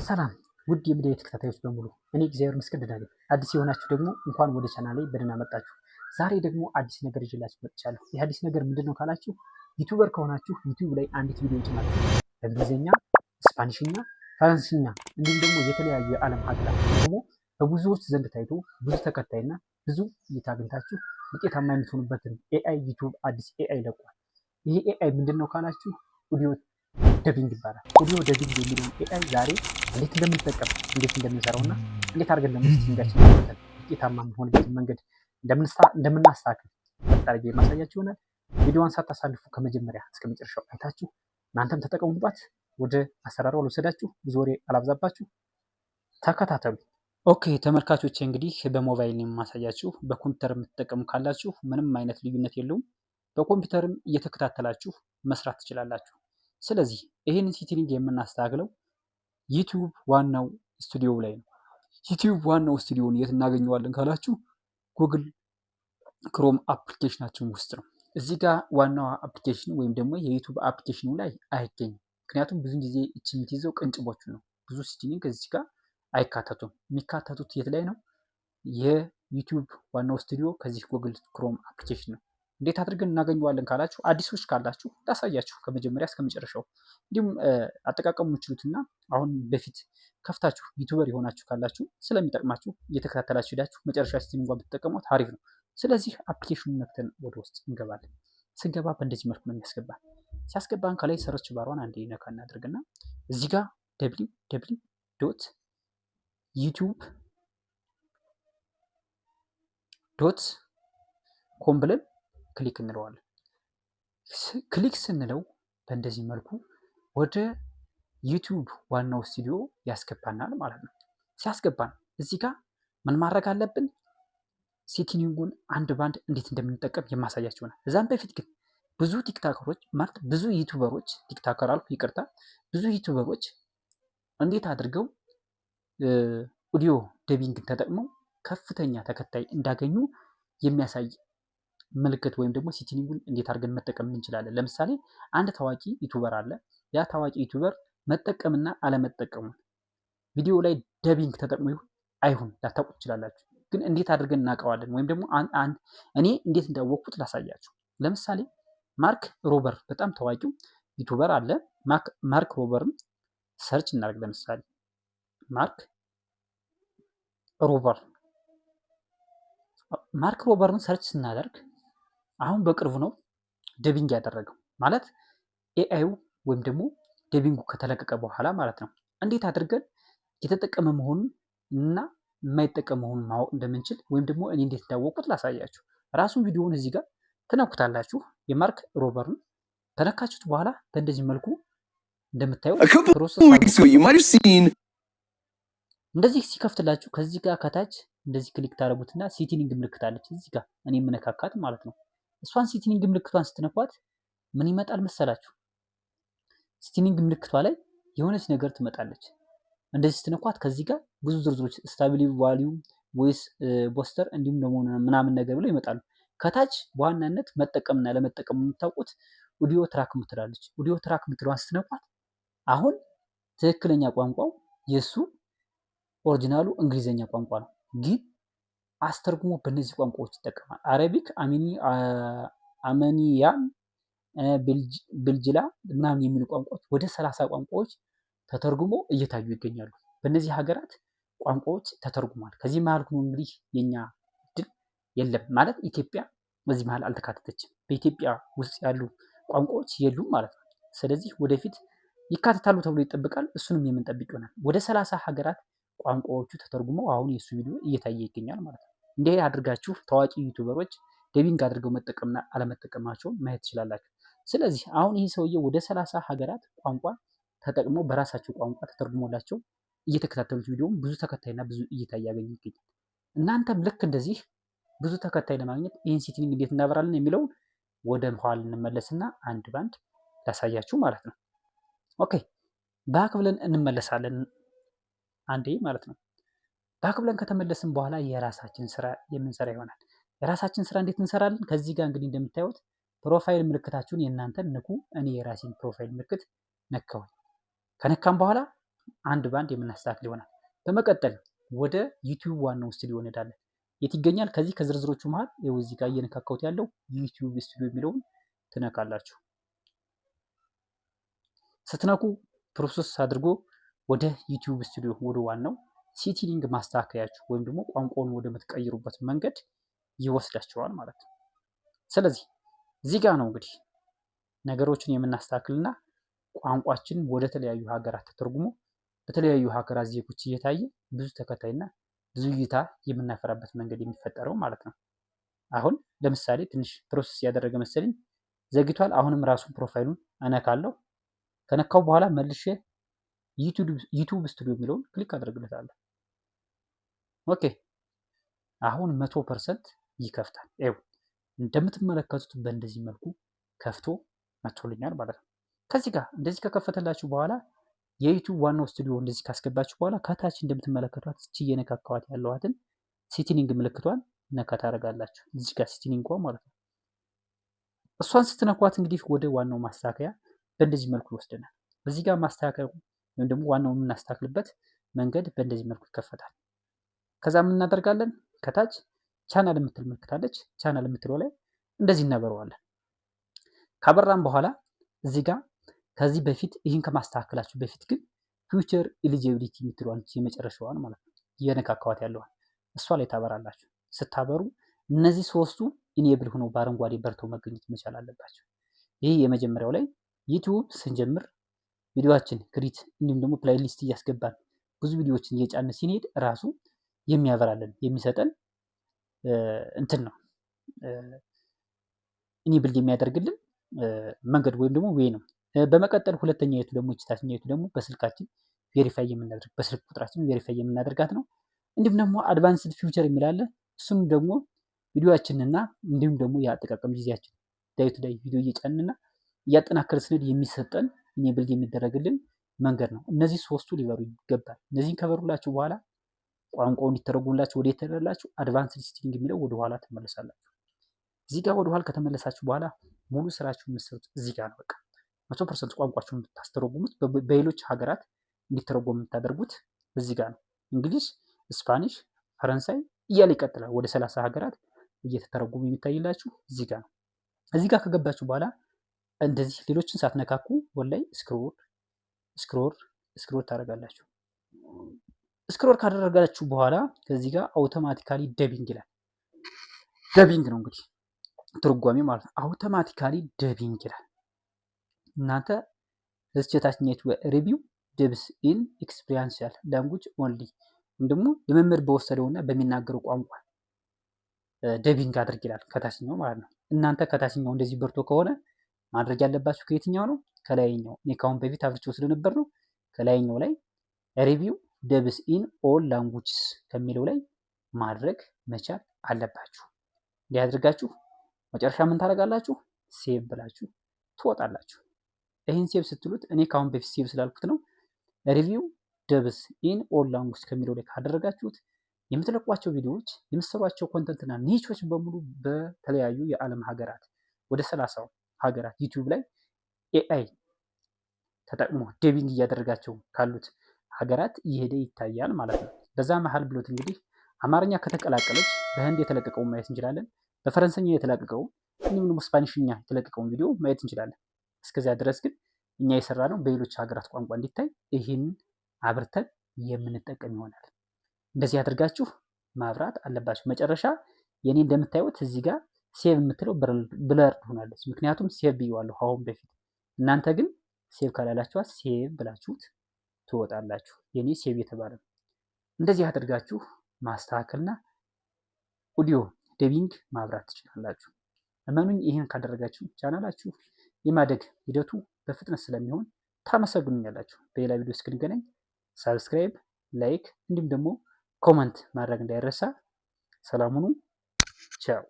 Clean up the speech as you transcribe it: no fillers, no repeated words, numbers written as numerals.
ሰላም ውድ የሚዲያ ተከታታዮች በሙሉ እኔ እግዚአብሔር ይመስገን ደህና ነኝ። አዲስ የሆናችሁ ደግሞ እንኳን ወደ ቻናሌ በደህና መጣችሁ። ዛሬ ደግሞ አዲስ ነገር ይዤላችሁ መጥቻለሁ። ይህ አዲስ ነገር ምንድነው ካላችሁ ዩቲዩበር ከሆናችሁ ዩቲዩብ ላይ አንዲት ቪዲዮ ጭናችሁ በእንግሊዝኛ፣ ስፓኒሽኛ፣ ፈረንስኛ እንዲሁም ደግሞ የተለያዩ የዓለም ሀገራት ደግሞ በብዙዎች ዘንድ ታይቶ ብዙ ተከታይና ብዙ እይታ አግኝታችሁ ውጤታማ የምትሆኑበትን ኤአይ ዩቲዩብ አዲስ ኤአይ ለቋል። ይህ ኤአይ ምንድነው ካላችሁ ኦዲዮ ደቢንግ ይባላል። ኦዲዮ ደቢንግ የሚለውን ኤአይ ዛሬ እንዴት እንደምንጠቀም እንዴት እንደምንሰራውና እንዴት አድርገን ለሙዚቃችን ውጤታማ የምንሆንበትን መንገድ እንደምናስተካክል በጣም የማሳያችሁ ይሆናል። ቪዲዮዋን ሳታሳልፉ ከመጀመሪያ እስከ መጨረሻው አይታችሁ እናንተም ተጠቀሙባት። ወደ አሰራሩ አልወሰዳችሁ፣ ብዙ ወሬ አላብዛባችሁ፣ ተከታተሉ። ኦኬ ተመልካቾች፣ እንግዲህ በሞባይል ነው የማሳያችሁ። በኮምፒውተር የምትጠቀሙ ካላችሁ ምንም አይነት ልዩነት የለውም። በኮምፒውተርም እየተከታተላችሁ መስራት ትችላላችሁ። ስለዚህ ይህንን ሴቲንግ የምናስተካክለው ዩቲዩብ ዋናው ስቱዲዮ ላይ ነው። ዩቲዩብ ዋናው ስቱዲዮን የት እናገኘዋለን ካላችሁ ጉግል ክሮም አፕሊኬሽናችን ውስጥ ነው። እዚህ ጋር ዋናው አፕሊኬሽን ወይም ደግሞ የዩቲዩብ አፕሊኬሽኑ ላይ አይገኝም። ምክንያቱም ብዙ ጊዜ እቺ የምትይዘው ቅንጭቦቹ ነው። ብዙ ሴቲንግ እዚህ ጋር አይካተቱም። የሚካተቱት የት ላይ ነው? የዩቲዩብ ዋናው ስቱዲዮ ከዚህ ጉግል ክሮም አፕሊኬሽን ነው። እንዴት አድርገን እናገኘዋለን ካላችሁ አዲሶች ካላችሁ ላሳያችሁ ከመጀመሪያ እስከ መጨረሻው። እንዲሁም አጠቃቀሙ የምችሉትና አሁን በፊት ከፍታችሁ ዩቲዩበር የሆናችሁ ካላችሁ ስለሚጠቅማችሁ እየተከታተላችሁ ሄዳችሁ መጨረሻ ሴቲንግ ብትጠቀሙት አሪፍ ነው። ስለዚህ አፕሊኬሽኑን ነክተን ወደ ውስጥ እንገባለን። ስንገባ በእንደዚህ መልኩ ነው የሚያስገባን። ሲያስገባን ከላይ ሰርች ባሯን አንዴ ነካ እናድርግና እዚህ ጋር www.youtube.com ብለን ክሊክ እንለዋለን። ክሊክ ስንለው በእንደዚህ መልኩ ወደ ዩቲዩብ ዋናው ስቱዲዮ ያስገባናል ማለት ነው። ሲያስገባን እዚህ ጋር ምን ማድረግ አለብን? ሴቲንጉን አንድ ባንድ እንዴት እንደምንጠቀም የማሳያችሁ ይሆናል። እዛም በፊት ግን ብዙ ቲክታከሮች ማለት ብዙ ዩቲዩበሮች ቲክታከር አልኩ ይቅርታ፣ ብዙ ዩቲዩበሮች እንዴት አድርገው ኦዲዮ ደቢንግ ተጠቅመው ከፍተኛ ተከታይ እንዳገኙ የሚያሳይ ምልክት ወይም ደግሞ ሴቲንጉን እንዴት አድርገን መጠቀም እንችላለን። ለምሳሌ አንድ ታዋቂ ዩቲዩበር አለ። ያ ታዋቂ ዩቲዩበር መጠቀምና አለመጠቀሙን ቪዲዮ ላይ ደቢንግ ተጠቅሞ አይሁን ላታውቁ ትችላላችሁ። ግን እንዴት አድርገን እናውቀዋለን? ወይም ደግሞ እኔ እንዴት እንዳወቅኩት ላሳያችሁ። ለምሳሌ ማርክ ሮበር በጣም ታዋቂው ዩቲዩበር አለ። ማርክ ሮበርን ሰርች እናደርግ። ለምሳሌ ማርክ ሮበርን ሰርች ስናደርግ አሁን በቅርቡ ነው ደቢንግ ያደረገው ማለት ኤአዩ ወይም ደግሞ ደቢንጉ ከተለቀቀ በኋላ ማለት ነው። እንዴት አድርገን የተጠቀመ መሆኑን እና የማይጠቀም መሆኑን ማወቅ እንደምንችል ወይም ደግሞ እኔ እንዴት እንዳወቁት ላሳያችሁ። ራሱን ቪዲዮውን እዚህ ጋር ትነኩታላችሁ። የማርክ ሮበርን ተነካችሁት በኋላ በእንደዚህ መልኩ እንደምታዩት እንደዚህ ሲከፍትላችሁ ከዚህ ጋር ከታች እንደዚህ ክሊክ ታደርጉትና ሴቲንግ ምልክት አለች እዚህ ጋር እኔ የምነካካት ማለት ነው። እሷን ሴቲንግ ምልክቷን ስትነኳት ምን ይመጣል መሰላችሁ? ሴቲንግ ምልክቷ ላይ የሆነች ነገር ትመጣለች። እንደዚህ ስትነኳት ከዚህ ጋር ብዙ ዝርዝሮች ስታቢሊ ቫልዩም ቮይስ ቦስተር እንዲሁም ደግሞ ምናምን ነገር ብለው ይመጣሉ። ከታች በዋናነት መጠቀምና ለመጠቀም የምታውቁት ኦዲዮ ትራክ ምትላለች። ኦዲዮ ትራክ ምትለዋን ስትነኳት አሁን ትክክለኛ ቋንቋው የሱ ኦሪጂናሉ እንግሊዘኛ ቋንቋ ነው፣ ግን አስተርጉሞ በእነዚህ ቋንቋዎች ይጠቀማል። አረቢክ፣ አመኒያን፣ ብልጅላ ምናምን የሚሉ ቋንቋዎች ወደ 30 ቋንቋዎች ተተርጉሞ እየታዩ ይገኛሉ። በእነዚህ ሀገራት ቋንቋዎች ተተርጉሟል። ከዚህ መሀል ሆኖ እንግዲህ የኛ እድል የለም ማለት ኢትዮጵያ በዚህ መሀል አልተካተተችም። በኢትዮጵያ ውስጥ ያሉ ቋንቋዎች የሉም ማለት ነው። ስለዚህ ወደፊት ይካተታሉ ተብሎ ይጠበቃል። እሱንም የምንጠብቅ ይሆናል። ወደ 30 ሀገራት ቋንቋዎቹ ተተርጉመው አሁን የሱ ቪዲዮ እየታየ ይገኛል ማለት ነው። እንዲህ አድርጋችሁ ታዋቂ ዩቲዩበሮች ደቢንግ አድርገው መጠቀምና አለመጠቀማቸውን ማየት ትችላላችሁ። ስለዚህ አሁን ይህ ሰውዬ ወደ 30 ሀገራት ቋንቋ ተጠቅመው በራሳቸው ቋንቋ ተተርጉሞላቸው እየተከታተሉት ቪዲዮም ብዙ ተከታይና ብዙ እይታ እያገኙ ይገኛል። እናንተም ልክ እንደዚህ ብዙ ተከታይ ለማግኘት ይህን ሴቲንግ እንዴት እናበራለን የሚለውን ወደ ኋላ እንመለስና አንድ ባንድ ላሳያችሁ ማለት ነው። ኦኬ ባክ ብለን እንመለሳለን አንዴ ማለት ነው። ባክ ብለን ከተመለስን በኋላ የራሳችን ስራ የምንሰራ ይሆናል። የራሳችን ስራ እንዴት እንሰራለን? ከዚህ ጋር እንግዲህ እንደምታዩት ፕሮፋይል ምልክታችሁን የእናንተን ንኩ። እኔ የራሴን ፕሮፋይል ምልክት ነካሁኝ። ከነካም በኋላ አንድ ባንድ የምናስተካክል ይሆናል። በመቀጠል ወደ ዩቲዩብ ዋናው ስቱዲዮ እንሄዳለን። የት ይገኛል? ከዚህ ከዝርዝሮቹ መሃል ይኸው እዚህ ጋር እየነካካሁት ያለው ዩቲዩብ ስቱዲዮ የሚለውን ትነካላችሁ። ስትነኩ ፕሮሰስ አድርጎ ወደ ዩቲዩብ ስቱዲዮ ወደ ዋናው ሴቲንግ ማስተካከያችሁ ወይም ደግሞ ቋንቋውን ወደ ምትቀይሩበት መንገድ ይወስዳቸዋል ማለት ነው። ስለዚህ እዚህ ጋር ነው እንግዲህ ነገሮችን የምናስተካክልና ቋንቋችን ወደ ተለያዩ ሀገራት ተተርጉሞ በተለያዩ ሀገራት ዜጎች እየታየ ብዙ ተከታይና ብዙ እይታ የምናፈራበት መንገድ የሚፈጠረው ማለት ነው። አሁን ለምሳሌ ትንሽ ፕሮሰስ ያደረገ መሰለኝ ዘግቷል። አሁንም ራሱን ፕሮፋይሉን እነካለሁ። ከነካው በኋላ መልሼ ዩቲዩብ ስቱዲዮ የሚለውን ክሊክ አድርግለታለሁ። ኦኬ አሁን 100% ይከፍታል። ይኸው እንደምትመለከቱት በእንደዚህ መልኩ ከፍቶ መጥቶልኛል ማለት ነው። ከዚህ ጋር እንደዚህ ከከፈተላችሁ በኋላ የዩቲዩብ ዋናው ስቱዲዮ እንደዚህ ካስገባችሁ በኋላ ከታች እንደምትመለከቷት እቺ እየነካካዋት ያለዋትን ሴቲንግ ምልክቷን ነካ ታደርጋላችሁ። እዚህ ጋር ሴቲንግ ማለት ነው። እሷን ስትነኳት እንግዲህ ወደ ዋናው ማስተካከያ በእንደዚህ መልኩ ይወስደናል። በዚህ ጋር ማስተካከያ ወይም ደግሞ ዋናው የምናስተካክልበት መንገድ በእንደዚህ መልኩ ይከፈታል። ከዛ ምን እናደርጋለን? ከታች ቻናል የምትል ምልክታለች። ቻናል የምትለው ላይ እንደዚህ እናበረዋለን። ካበራን በኋላ እዚህ ጋር ከዚህ በፊት ይህን ከማስተካከላችሁ በፊት ግን ፊውቸር ኤሊጂቢሊቲ የምትለዋን የመጨረሻዋን ማለት ነው እየነካካዋት ያለዋል እሷ ላይ ታበራላችሁ። ስታበሩ እነዚህ ሶስቱ ኢኔብል ሆነው በአረንጓዴ በርተው መገኘት መቻል አለባቸው። ይህ የመጀመሪያው ላይ ዩቲዩብ ስንጀምር ቪዲዮአችን ክሪት እንዲሁም ደግሞ ፕሌይሊስት እያስገባን ብዙ ቪዲዮዎችን እየጫነ ሲንሄድ ራሱ የሚያበራልን የሚሰጠን እንትን ነው ኢኔብል የሚያደርግልን መንገድ ወይም ደግሞ ዌይ ነው። በመቀጠል ሁለተኛይቱ ደግሞ ታችኛይቱ ደግሞ በስልካችን ቬሪፋይ የምናደርግ በስልክ ቁጥራችን ቬሪፋይ የምናደርጋት ነው። እንዲሁም ደግሞ አድቫንስድ ፊውቸር የሚላለ እሱም ደግሞ ቪዲዮአችንና እንዲሁም ደግሞ የአጠቃቀም ጊዜያችን ዳይ ቱ ዳይ ቪዲዮ እየጫንና እያጠናከረ ስንሄድ የሚሰጠን ኢኔብል የሚደረግልን መንገድ ነው። እነዚህ ሶስቱ ሊበሩ ይገባል። እነዚህን ከበሩላችሁ በኋላ ቋንቋው እንዲተረጉምላችሁ ወደ የተደረላችሁ አድቫንስድ ሴቲንግ የሚለው ወደ ኋላ ትመለሳላችሁ። እዚህ ጋር ወደ ኋላ ከተመለሳችሁ በኋላ ሙሉ ስራችሁን የምትሰሩት እዚህ ጋር ነው። በቃ 100% ቋንቋችሁን የምታስተረጉሙት በሌሎች ሀገራት እንዲተረጎም የምታደርጉት እዚህ ጋር ነው። እንግሊዝ፣ ስፓኒሽ፣ ፈረንሳይ እያለ ይቀጥላል። ወደ 30 ሀገራት እየተተረጎሙ የሚታይላችሁ እዚህ ጋር ነው። እዚህ ጋር ከገባችሁ በኋላ እንደዚህ ሌሎችን ሳትነካኩ ወላይ ስክሮል ታደርጋላችሁ። ስክሮል ካደረጋችሁ በኋላ ከዚህ ጋር አውቶማቲካሊ ደቢንግ ይላል። ደቢንግ ነው እንግዲህ ትርጓሜ ማለት ነው። አውቶማቲካሊ ደቢንግ ይላል። እናንተ ለስቸታችኛቱ ሪቪው ደብስ ኢን ኤክስፒሪየንሻል ላንጉጅ ኦንሊ ወይም ደግሞ ልምምድ በወሰደውና በሚናገረው ቋንቋ ደቢንግ አድርግ ይላል ከታችኛው ማለት ነው። እናንተ ከታችኛው እንደዚህ በርቶ ከሆነ ማድረግ ያለባችሁ ከየትኛው ነው? ከላይኛው። እኔ ካሁን በፊት አብርቼው ስለነበር ነው። ከላይኛው ላይ ሪቪው ደብስ ኢን ኦል ላንጉጅስ ከሚለው ላይ ማድረግ መቻል አለባችሁ። እንዲያደርጋችሁ መጨረሻ ምን ታደርጋላችሁ? ሴቭ ብላችሁ ትወጣላችሁ። ይህን ሴቭ ስትሉት እኔ ካሁን በፊት ሴቭ ስላልኩት ነው። ሪቪው ደብስ ኢን ኦል ላንጉጅ ከሚለው ላይ ካደረጋችሁት የምትለቋቸው ቪዲዮዎች የምትሰሯቸው ኮንተንትና ኒቾች በሙሉ በተለያዩ የዓለም ሀገራት ወደ 30 ሀገራት ዩቲዩብ ላይ ኤአይ ተጠቅሞ ደቢንግ እያደረጋቸው ካሉት ሀገራት እየሄደ ይታያል ማለት ነው። በዛ መሀል ብሎት እንግዲህ አማርኛ ከተቀላቀለች በህንድ የተለቀቀውን ማየት እንችላለን። በፈረንሰኛ የተለቀቀው እንዲሁም ደግሞ ስፓኒሽኛ የተለቀቀውን ቪዲዮ ማየት እንችላለን። እስከዚያ ድረስ ግን እኛ የሰራ ነው በሌሎች ሀገራት ቋንቋ እንዲታይ ይህን አብርተን የምንጠቀም ይሆናል። እንደዚህ አድርጋችሁ ማብራት አለባችሁ። መጨረሻ የኔ እንደምታዩት እዚህ ጋር ሴቭ የምትለው ብለርድ ሆናለች። ምክንያቱም ሴቭ ብየዋለሁ አሁን በፊት። እናንተ ግን ሴቭ ካላላችኋት ሴቭ ብላችሁት ትወጣላችሁ። የኔ ሴቭ የተባለ ነው። እንደዚህ አድርጋችሁ ማስተካከልና ኦዲዮ ደቢንግ ማብራት ትችላላችሁ። እመኑኝ፣ ይህን ካደረጋችሁ ቻናላችሁ የማደግ ሂደቱ በፍጥነት ስለሚሆን ታመሰግኑኛላችሁ። በሌላ ቪዲዮ እስክንገናኝ ሳብስክራይብ፣ ላይክ እንዲሁም ደግሞ ኮመንት ማድረግ እንዳይረሳ። ሰላም ሁኑ። ቻው